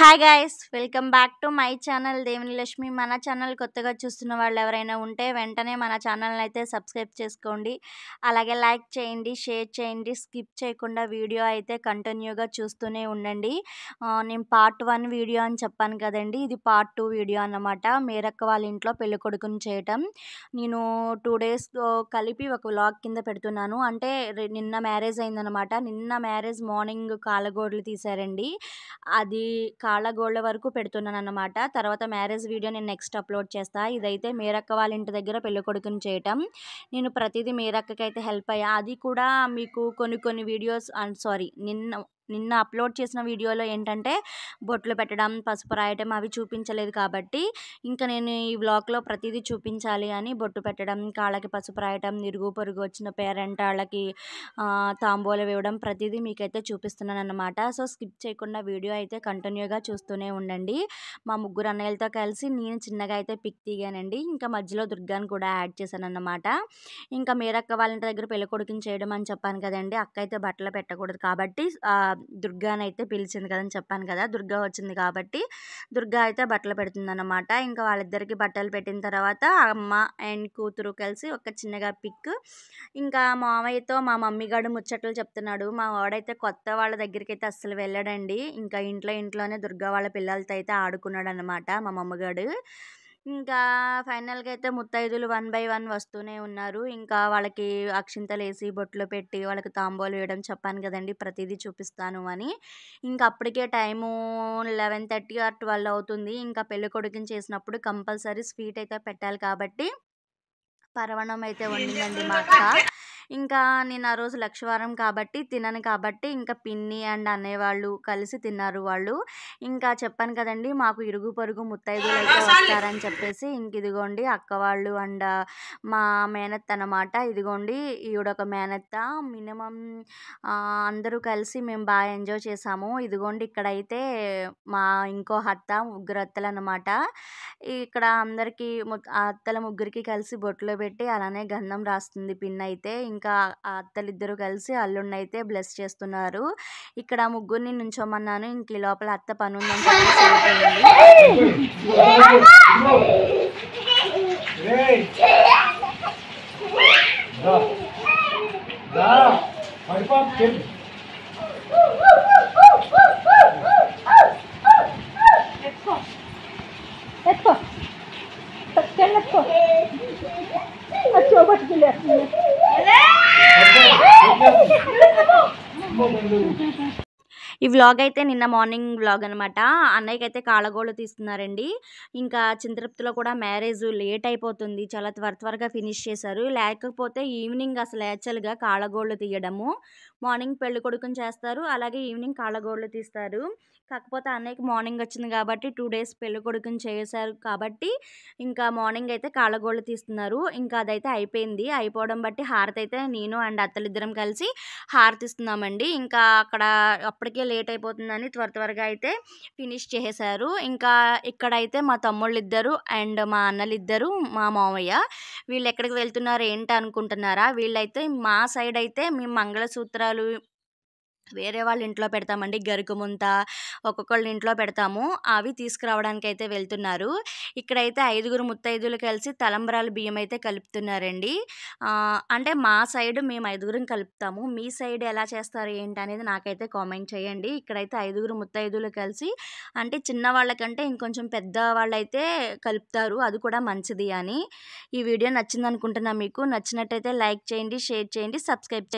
Hi guys, welcome back to my channel దేవుని లక్ష్మి. మన channel కొత్తగా చూస్తున్న వాళ్ళు ఎవరైనా ఉంటే వెంటనే మన ఛానల్ని అయితే సబ్స్క్రైబ్ చేసుకోండి. అలాగే లైక్ చేయండి, షేర్ చేయండి. స్కిప్ చేయకుండా వీడియో అయితే కంటిన్యూగా చూస్తూనే ఉండండి. నేను పార్ట్ 1 వీడియో అని చెప్పాను కదండి, ఇది పార్ట్ 2 వీడియో అన్నమాట. మేరక్క వాళ్ళ ఇంట్లో పెళ్లి కొడుకుని చేయటం నేను 2 డేస్ కలిపి ఒక వ్లాగ్ కింద పెడుతున్నాను. అంటే నిన్న మ్యారేజ్ అయిందనమాట. నిన్న మ్యారేజ్ మార్నింగ్ కాళ్ళగోడలు తీశారండి. అది కాళ్ళగోళ్ళ వరకు పెడుతున్నానన్నమాట. తర్వాత మ్యారేజ్ వీడియో నేను నెక్స్ట్ అప్లోడ్ చేస్తా. ఇదైతే మేరక్క వాళ్ళ ఇంటి దగ్గర పెళ్ళికొడుకుని చేయటం. నేను ప్రతిదీ మేరక్కకైతే హెల్ప్ అయ్యా. అది కూడా మీకు కొన్ని వీడియోస్ నిన్న అప్లోడ్ చేసిన వీడియోలో ఏంటంటే బొట్లు పెట్టడం, పసుపు రాయటం అవి చూపించలేదు కాబట్టి ఇంకా నేను ఈ వ్లాగ్లో ప్రతిదీ చూపించాలి అని బొట్టు పెట్టడం, కాళ్ళకి పసుపు రాయటం, ఇరుగు పొరుగు వచ్చిన పేరెంటాళ్ళకి తాంబూలం ఇవ్వడం ప్రతిదీ మీకైతే చూపిస్తున్నాను అన్నమాట. సో స్కిప్ చేయకుండా వీడియో అయితే కంటిన్యూగా చూస్తూనే ఉండండి. మా ముగ్గురు అన్నయ్యలతో కలిసి నేను చిన్నగా అయితే పిక్ తీగానండి. ఇంకా మధ్యలో దుర్గాని కూడా యాడ్ చేశాను అన్నమాట. ఇంకా మేరక్క వాళ్ళ ఇంటి దగ్గర పెళ్ళికొడుకుని చేయడం అని చెప్పాను కదండి. అక్క అయితే బట్టలు పెట్టకూడదు కాబట్టి దుర్గాని అయితే పిలిచింది కదని చెప్పాను కదా. దుర్గా వచ్చింది కాబట్టి దుర్గా అయితే బట్టలు పెడుతుందన్నమాట. ఇంకా వాళ్ళిద్దరికి బట్టలు పెట్టిన తర్వాత అమ్మ అండ్ కూతురు కలిసి ఒక చిన్నగా పిక్. ఇంకా మామయ్యతో మా మమ్మీ గారు ముచ్చట్లు చెప్తున్నాడు. మా వాడైతే కొత్త వాళ్ళ దగ్గరికి అయితే అస్సలు వెళ్ళాడండి. ఇంకా ఇంట్లోనే దుర్గా వాళ్ళ పిల్లలతో అయితే ఆడుకున్నాడు అనమాట మా మమ్మగాడు. ఇంకా ఫైనల్గా అయితే ముత్తైదులు 1 by 1 వస్తూనే ఉన్నారు. ఇంకా వాళ్ళకి అక్షింతలు వేసి బొట్లు పెట్టి వాళ్ళకి తాంబూలు వేయడం చెప్పాను కదండి, ప్రతిదీ చూపిస్తాను అని. ఇంకా అప్పటికే టైము 11:30 or 12 అవుతుంది. ఇంకా పెళ్లి కొడుకుని చేసినప్పుడు కంపల్సరీ స్వీట్ అయితే పెట్టాలి కాబట్టి పరవణం అయితే వండిందండి మా అక్క. ఇంకా నేను ఆ రోజు లక్షవారం కాబట్టి తినను కాబట్టి ఇంకా పిన్ని అండ్ అన్నయ్య వాళ్ళు కలిసి తిన్నారు వాళ్ళు. ఇంకా చెప్పాను కదండి, మాకు ఇరుగు పొరుగు ముత్తైదులు అయితే వస్తారని చెప్పేసి ఇంక ఇదిగోండి అక్క వాళ్ళు అండ్ మా మేనత్త అన్నమాట. ఇదిగోండి ఈవిడొక మేనత్త. మినిమం అందరూ కలిసి మేము బాగా ఎంజాయ్ చేసాము. ఇదిగోండి ఇక్కడైతే మా ఇంకో అత్త, ముగ్గురు అత్తలు అన్నమాట. ఇక్కడ అందరికీ ఆ అత్తల ముగ్గురికి కలిసి బొట్లు పెట్టి అలానే గంధం రాస్తుంది పిన్ అయితే. ఇంకా ఆ అత్తలిద్దరూ కలిసి అల్లుడిని అయితే బ్లెస్ చేస్తున్నారు. ఇక్కడ ముగ్గురిని నుంచోమన్నాను. ఇంక ఈ లోపల అత్త పని ఉందని ఈ వ్లాగ్ అయితే నిన్న మార్నింగ్ వ్లాగ్ అనమాట. అన్నయ్యకి అయితే కాళ్ళగోళ్ళు తీస్తున్నారండి. ఇంకా చింతృప్తిలో కూడా మ్యారేజ్ లేట్ అయిపోతుంది, చాలా త్వరగా ఫినిష్ చేశారు. లేకపోతే ఈవినింగ్ అసలు యాక్చువల్గా కాళ్ళగోళ్ళు తీయడము, మార్నింగ్ పెళ్లి కొడుకుని చేస్తారు, అలాగే ఈవినింగ్ కాళ్ళగోళ్ళు తీస్తారు. కాకపోతే అన్నయ్యకి మార్నింగ్ వచ్చింది కాబట్టి 2 days పెళ్లి కొడుకుని చేశారు కాబట్టి ఇంకా మార్నింగ్ అయితే కాళ్ళగోళ్ళు తీస్తున్నారు. ఇంకా అదైతే అయిపోయింది. అయిపోవడం బట్టి హారతి అయితే నేను అండ్ అత్తలిద్దరం కలిసి హారతి ఇస్తున్నామండి. ఇంకా అక్కడ అప్పటికే లేట్ అయిపోతుందని త్వరగా అయితే ఫినిష్ చేసేసారు. ఇంకా ఇక్కడైతే మా తమ్ముళ్ళు ఇద్దరు అండ్ మా అన్నలిద్దరు, మా మామయ్య వీళ్ళు ఎక్కడికి వెళ్తున్నారు ఏంటి అనుకుంటున్నారా? వీళ్ళైతే మా సైడ్ అయితే మేము మంగళసూత్రాలు వేరే వాళ్ళ ఇంట్లో పెడతామండి. గరుకుముంత ఒక్కొక్కళ్ళ ఇంట్లో పెడతాము. అవి తీసుకురావడానికి అయితే వెళ్తున్నారు. ఇక్కడైతే 5 ముత్తైదులు కలిసి తలంబ్రాల బియ్యం అయితే కలుపుతున్నారండి. అంటే మా సైడ్ మేము 5 కలుపుతాము. మీ సైడ్ ఎలా చేస్తారు ఏంటి అనేది నాకైతే కామెంట్ చేయండి. ఇక్కడైతే 5 ముత్తైదులు కలిసి, అంటే చిన్న వాళ్ళకంటే ఇంకొంచెం పెద్ద వాళ్ళైతే కలుపుతారు, అది కూడా మంచిది అని. ఈ వీడియో నచ్చింది అనుకుంటున్నా. మీకు నచ్చినట్టయితే లైక్ చేయండి, షేర్ చేయండి, సబ్స్క్రైబ్ చేయండి.